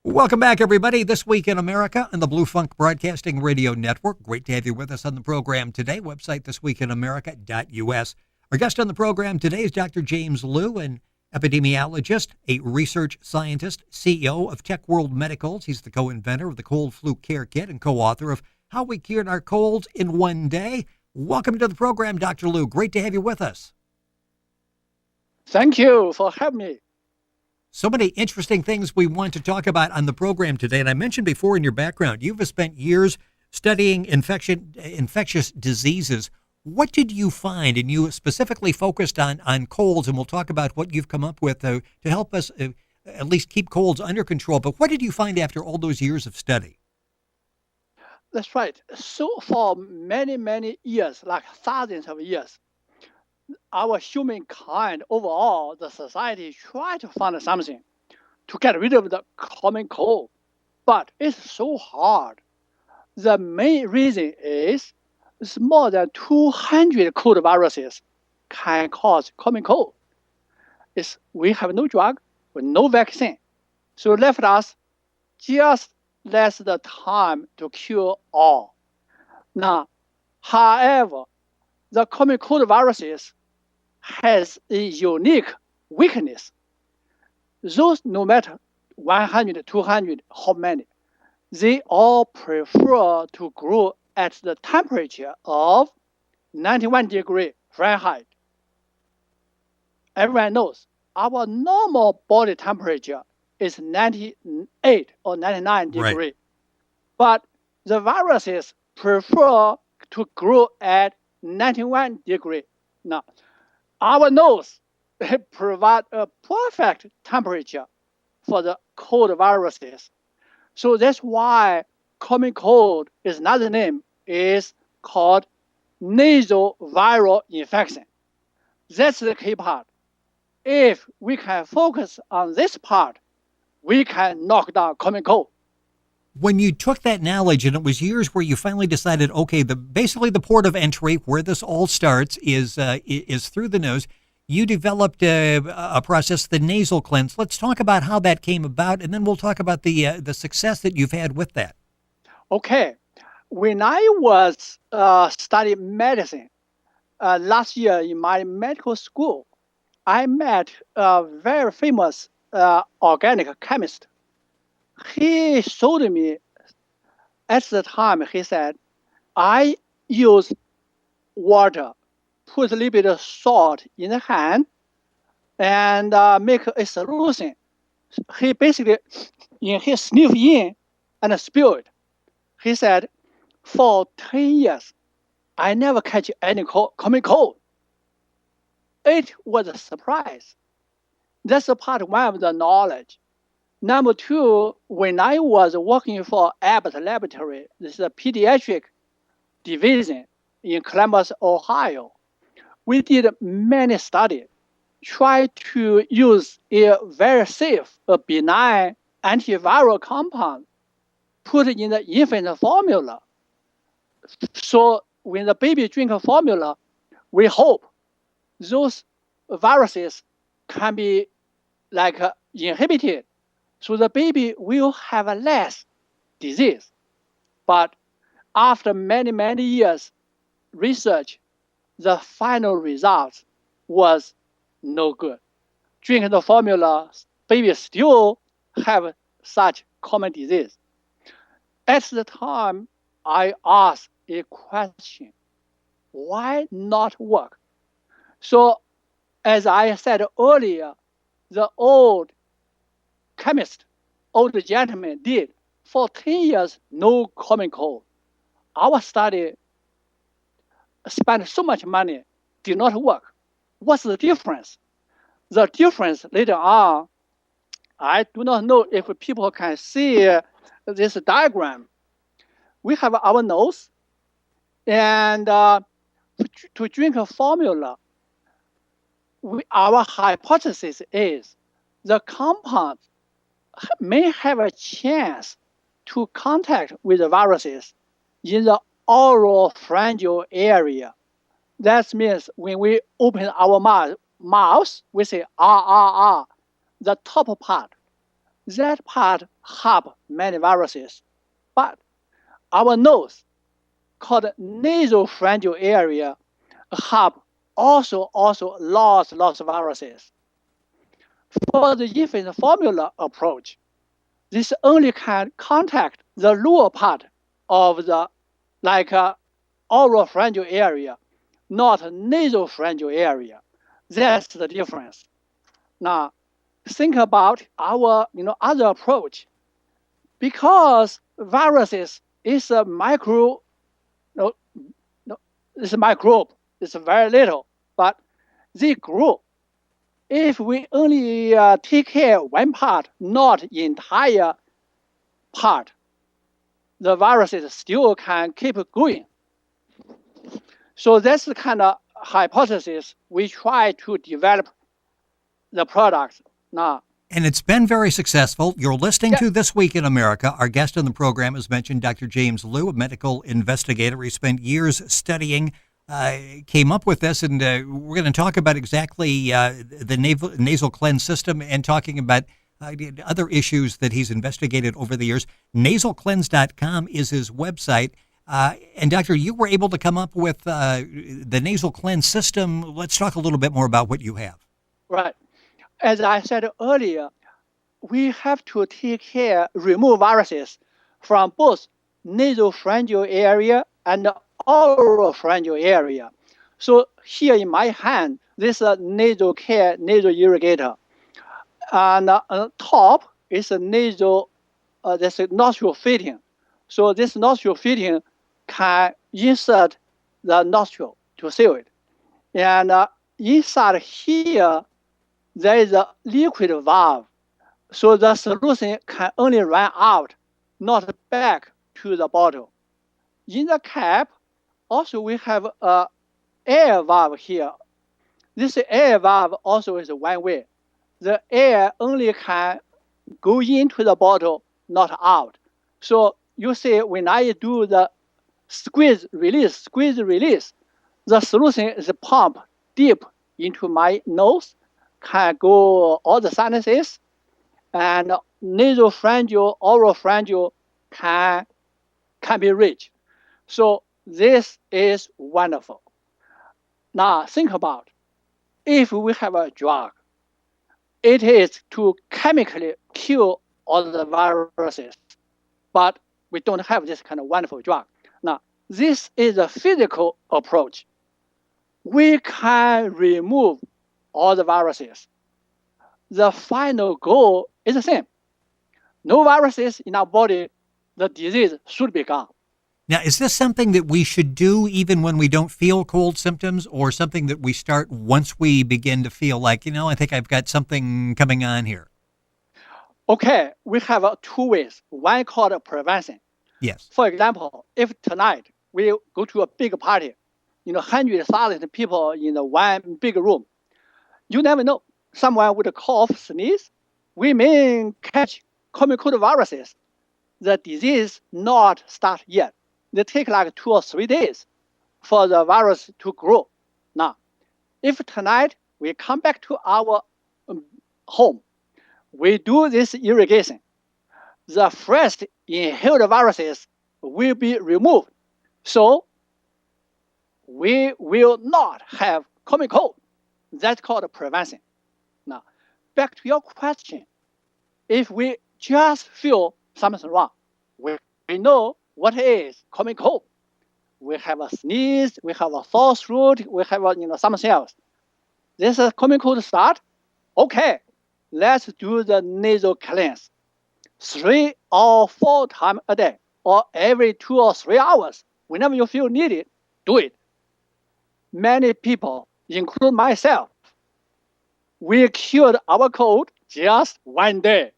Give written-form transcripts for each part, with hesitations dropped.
Welcome back, everybody. This Week in America on the Blue Funk Broadcasting Radio Network. Great to have you with us on the program today. Website thisweekinamerica.us. Our guest on the program today is Dr. James Liu, an epidemiologist, a research scientist, CEO of Tech World Medicals. He's the co-inventor of the Cold Flu Care Kit and co-author of How We Cured Our Kohls in One Day. Welcome to the program, Dr. Liu. Great to have you with us. Thank you for having me. So many interesting things we want to talk about on the program today. And I mentioned before in your background, you've spent years studying infectious diseases. What did you find? And you specifically focused on colds, and we'll talk about what you've come up with to help us at least keep colds under control. But what did you find after all those years of study? That's right. So for many, many years, like thousands of years, our humankind overall, the society tried to find something to get rid of the common cold, but it's so hard. The main reason is more than 200 cold viruses can cause common cold. We have no drug, with no vaccine, so left us just less the time to cure all. Now, however, the common cold viruses has a unique weakness. Those, no matter 100, 200, how many, they all prefer to grow at the temperature of 91 degrees Fahrenheit. Everyone knows our normal body temperature is 98 or 99 degrees. Right. But the viruses prefer to grow at 91 degrees. Now, our nose provides a perfect temperature for the cold viruses. So that's why common cold is another name is called nasal viral infection. That's the key part. If we can focus on this part, we can knock down common cold. When you took that knowledge, and it was years where you finally decided, okay, basically the port of entry where this all starts is through the nose. You developed a process, the Nasal Cleanse. Let's talk about how that came about, and then we'll talk about the success that you've had with that. Okay, when I was studying medicine last year in my medical school, I met a very famous organic chemist. He showed me at the time, he said, I use water, put a little bit of salt in the hand, and make a solution. He basically, he sniffed in and spilled. He said, for 10 years, I never catch any common cold. It was a surprise. That's a part one of the knowledge. Number two, when I was working for Abbott Laboratory, this is a pediatric division in Columbus, Ohio, we did many studies, try to use a very safe, benign antiviral compound put in the infant formula. So when the baby drinks formula, we hope those viruses can be inhibited, so the baby will have less disease. But after many, many years research, the final result was no good. Drinking the formula, babies still have such common disease. At the time, I asked a question, why not work? So, as I said earlier, the old chemist, old gentleman did for 10 years, no common cold. Our study spent so much money, did not work. What's the difference? The difference later on, I do not know if people can see this diagram. We have our nose, and to drink a formula, our hypothesis is the compound may have a chance to contact with the viruses in the oral pharyngeal area. That means when we open our mouth, we say, ah, ah, ah, the top part. That part help many viruses. But our nose, called nasopharyngeal area, help also lots of viruses. For the infant formula approach, this only can contact the lower part of the oropharyngeal area, not nasopharyngeal area. That's the difference. Now, think about our other approach. Because viruses is a no, it's a microbe. It's very little, but they grow. If we only take care one part, not entire part, the viruses still can keep going. So that's the kind of hypothesis we try to develop the product now. And it's been very successful. You're listening to This Week in America. Our guest on the program, as mentioned, Dr. James Liu, a medical investigator. He spent years studying, came up with this, and we're going to talk about exactly the nasal cleanse system and talking about other issues that he's investigated over the years. NasalCleanse.com is his website. And Doctor, you were able to come up with the nasal cleanse system. Let's talk a little bit more about what you have. Right. As I said earlier, we have to remove viruses from both nasopharyngeal area and oropharyngeal area. So here in my hand, this is a nasal irrigator. And on top is a this nostril fitting. So this nostril fitting can insert the nostril to seal it. And inside here, there is a liquid valve. So the solution can only run out, not back to the bottle. In the cap, also we have an air valve here. This air valve also is one way. The air only can go into the bottle, not out. So you see, when I do the squeeze release, the solution is pumped deep into my nose, can go all the sinuses, and nasopharyngeal, oropharyngeal can be reached. So this is wonderful. Now think about, if we have a drug, it is to chemically kill all the viruses, but we don't have this kind of wonderful drug. Now, this is a physical approach. We can remove all the viruses. The final goal is the same. No viruses in our body, the disease should be gone. Now, is this something that we should do even when we don't feel cold symptoms, or something that we start once we begin to feel like, I think I've got something coming on here? Okay, we have two ways. One called prevention. Yes. For example, if tonight we go to a big party, 100,000 people in one big room, you never know. Someone would cough, sneeze. We may catch common cold viruses. The disease not start yet. They take like 2 or 3 days for the virus to grow. Now, if tonight we come back to our home, we do this irrigation, the fresh inhaled viruses will be removed. So we will not have common cold. That's called prevention. Now, back to your question. If we just feel something wrong, we know what is common cold. We have a sneeze, we have a sore throat, we have something else. This is common cold start. Okay, let's do the nasal cleanse. 3 or 4 times a day, or every 2 or 3 hours. Whenever you feel needed, do it. Many people, including myself, we cured our cold just one day.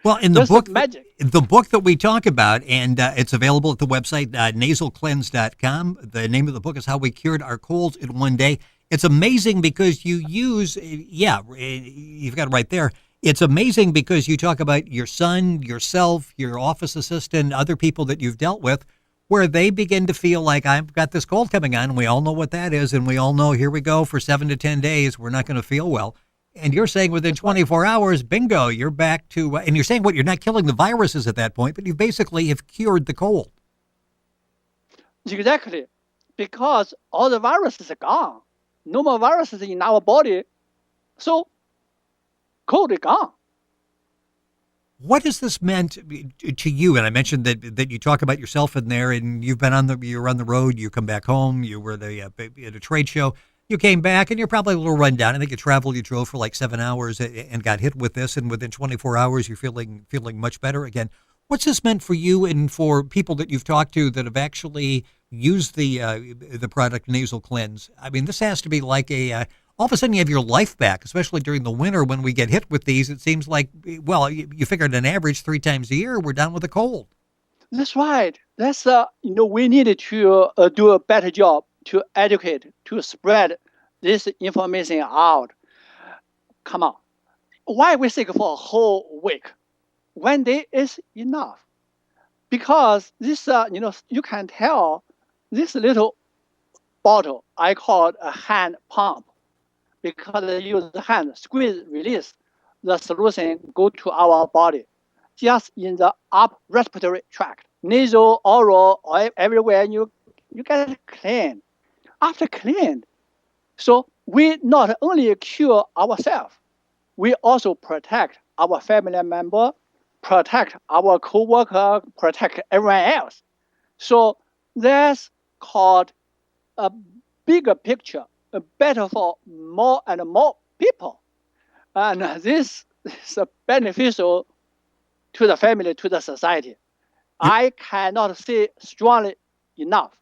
Well, in the book, magic. The book that we talk about, and it's available at the website, NasalCleanse.com. The name of the book is How We Cured Our Kohls in One Day. It's amazing because you use, you've got it right there. It's amazing because you talk about your son, yourself, your office assistant, other people that you've dealt with, where they begin to feel like, I've got this cold coming on, and we all know what that is, and we all know, here we go, for 7 to 10 days, we're not going to feel well. And you're saying within 24 hours, bingo, you're back to, and you're saying what, you're not killing the viruses at that point, but you basically have cured the cold. Exactly. Because all the viruses are gone. No more viruses in our body. So cold is gone. What has this meant to you? And I mentioned that you talk about yourself in there, and you've been you're on the road. You come back home. You were at a trade show. You came back, and you're probably a little run down. I think you traveled. You drove for like 7 hours and got hit with this. And within 24 hours, you're feeling much better again. What's this meant for you and for people that you've talked to that have actually used the product Nasal Cleanse? I mean, this has to be like all of a sudden you have your life back, especially during the winter when we get hit with these. It seems like, well, you figured an average 3 times a year, we're done with a cold. That's right. That's we needed to do a better job to educate, to spread this information out. Come on, why we sick for a whole week? 1 day is enough, because this you can tell this little bottle I call it a hand pump, because they use the hand squeeze release the solution go to our body, just in the upper respiratory tract, nasal, oral, or everywhere you get clean. After cleaned, so we not only cure ourselves, we also protect our family member, protect our co-worker, protect everyone else. So that's called a bigger picture, better for more and more people. And this is beneficial to the family, to the society. I cannot say strongly enough.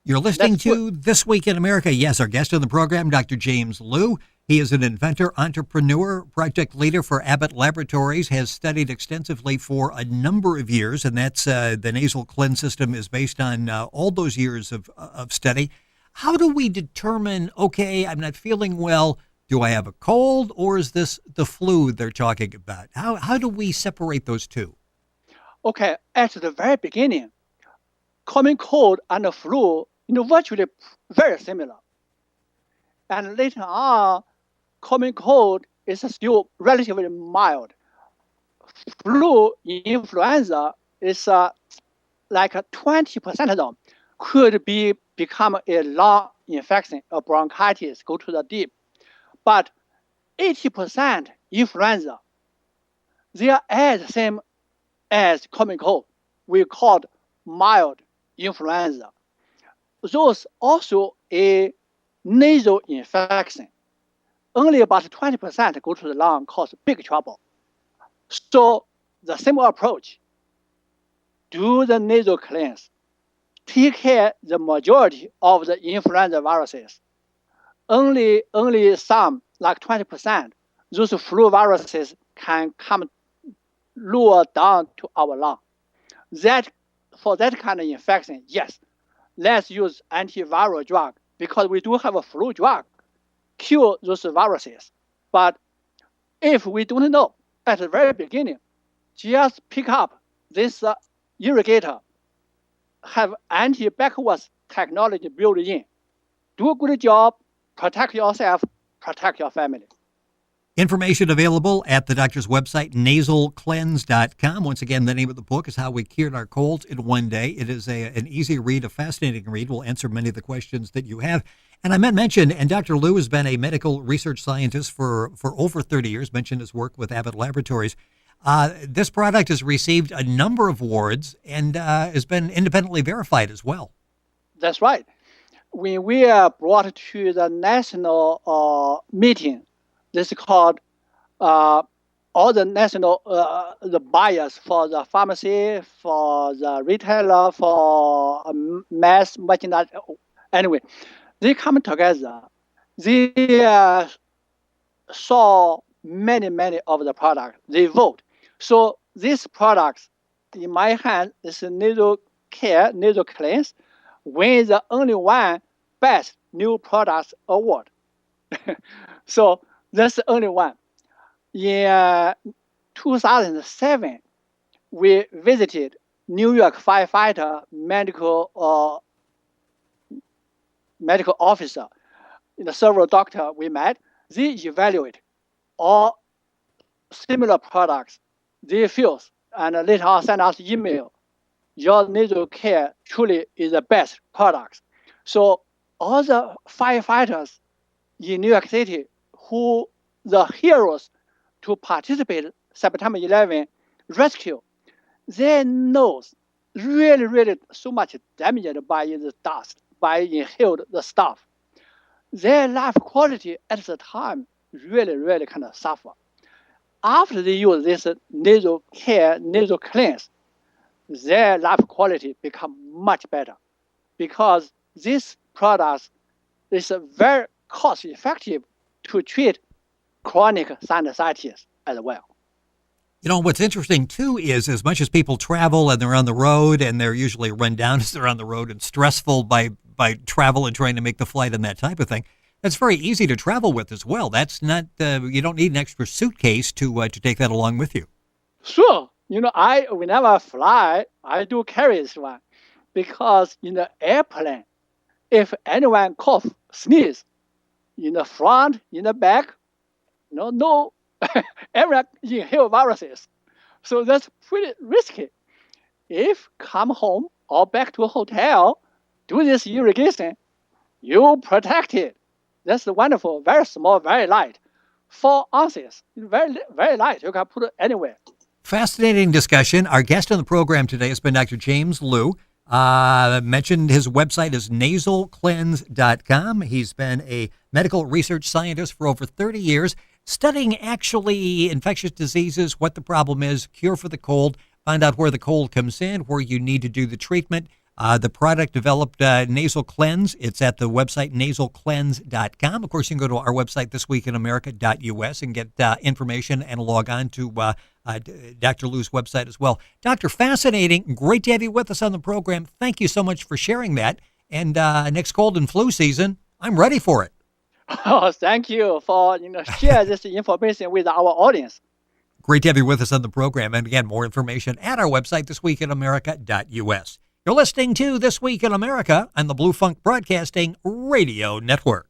You're listening to This Week in America. Yes, our guest on the program, Dr. James Liu. He is an inventor, entrepreneur, project leader for Abbott Laboratories, has studied extensively for a number of years, and that's the Nasal Cleanse system is based on all those years of study. How do we determine, okay, I'm not feeling well, do I have a cold, or is this the flu they're talking about? How do we separate those two? Okay, at the very beginning, common cold and the flu, virtually very similar. And later on, common cold is still relatively mild. Flu, influenza is like 20% of them could become a lung infection, a bronchitis, go to the deep. But 80% influenza, they are as same as common cold. We called mild influenza. Those also a nasal infection. Only about 20% go to the lung, cause big trouble. So the same approach, do the nasal cleanse, take care the majority of the influenza viruses. Only some, like 20%, those flu viruses can come lower down to our lung. For that kind of infection, yes, let's use antiviral drug, because we do have a flu drug, cure those viruses. But if we don't know at the very beginning, just pick up this irrigator, have anti-backwards technology built in. Do a good job, protect yourself, protect your family. Information available at the doctor's website, nasalcleanse.com. Once again, the name of the book is How We Cured Our Kohls in 1 Day. It is an easy read, a fascinating read. We'll answer many of the questions that you have. And I meant mention, and Dr. Liu has been a medical research scientist for over 30 years, mentioned his work with Abbott Laboratories. This product has received a number of awards and has been independently verified as well. That's right. When we are brought to the national meeting, this is called all the national the buyers for the pharmacy, for the retailer, for mass merchandise. Anyway, they come together. They saw many of the products. They vote. So these products in my hand is nasal care, nasal cleanse, wins the only one best new products award. So that's the only one. In 2007, we visited New York firefighter medical officer. Several doctors we met. They evaluate or similar products, they fuse and later on send us email. Your nasal care truly is the best product. So all the firefighters in New York City who the heroes to participate September 11 rescue, they know really so much damaged by the dust, by inhaled the stuff. Their life quality at the time really kind of suffer. After they use this nasal care, nasal cleanse, their life quality become much better because this product is very cost effective to treat chronic sinusitis as well. What's interesting, too, is as much as people travel and they're on the road and they're usually run down as they're on the road and stressful by travel and trying to make the flight and that type of thing, that's very easy to travel with as well. That's not, you don't need an extra suitcase to take that along with you. Sure. Whenever I fly, I do carry this one because in the airplane, if anyone cough, sneeze, in the front, in the back, no, everyone inhale viruses. So that's pretty risky. If come home or back to a hotel, do this irrigation, you protect it. That's wonderful, very small, very light. 4 ounces, very light. You can put it anywhere. Fascinating discussion. Our guest on the program today has been Dr. James Liu. Mentioned his website is nasalcleanse.com. He's been a medical research scientist for over 30 years, studying actually infectious diseases, what the problem is, cure for the cold, find out where the cold comes in, where you need to do the treatment. The product developed Nasal Cleanse. It's at the website nasalcleanse.com. Of course, you can go to our website, thisweekinamerica.us, and get information and log on to Dr. Liu's website as well. Doctor, fascinating. Great to have you with us on the program. Thank you so much for sharing that. And next cold and flu season, I'm ready for it. Oh, thank you for share this information with our audience. Great to have you with us on the program. And again, more information at our website, thisweekinamerica.us. You're listening to This Week in America on the Blue Funk Broadcasting Radio Network.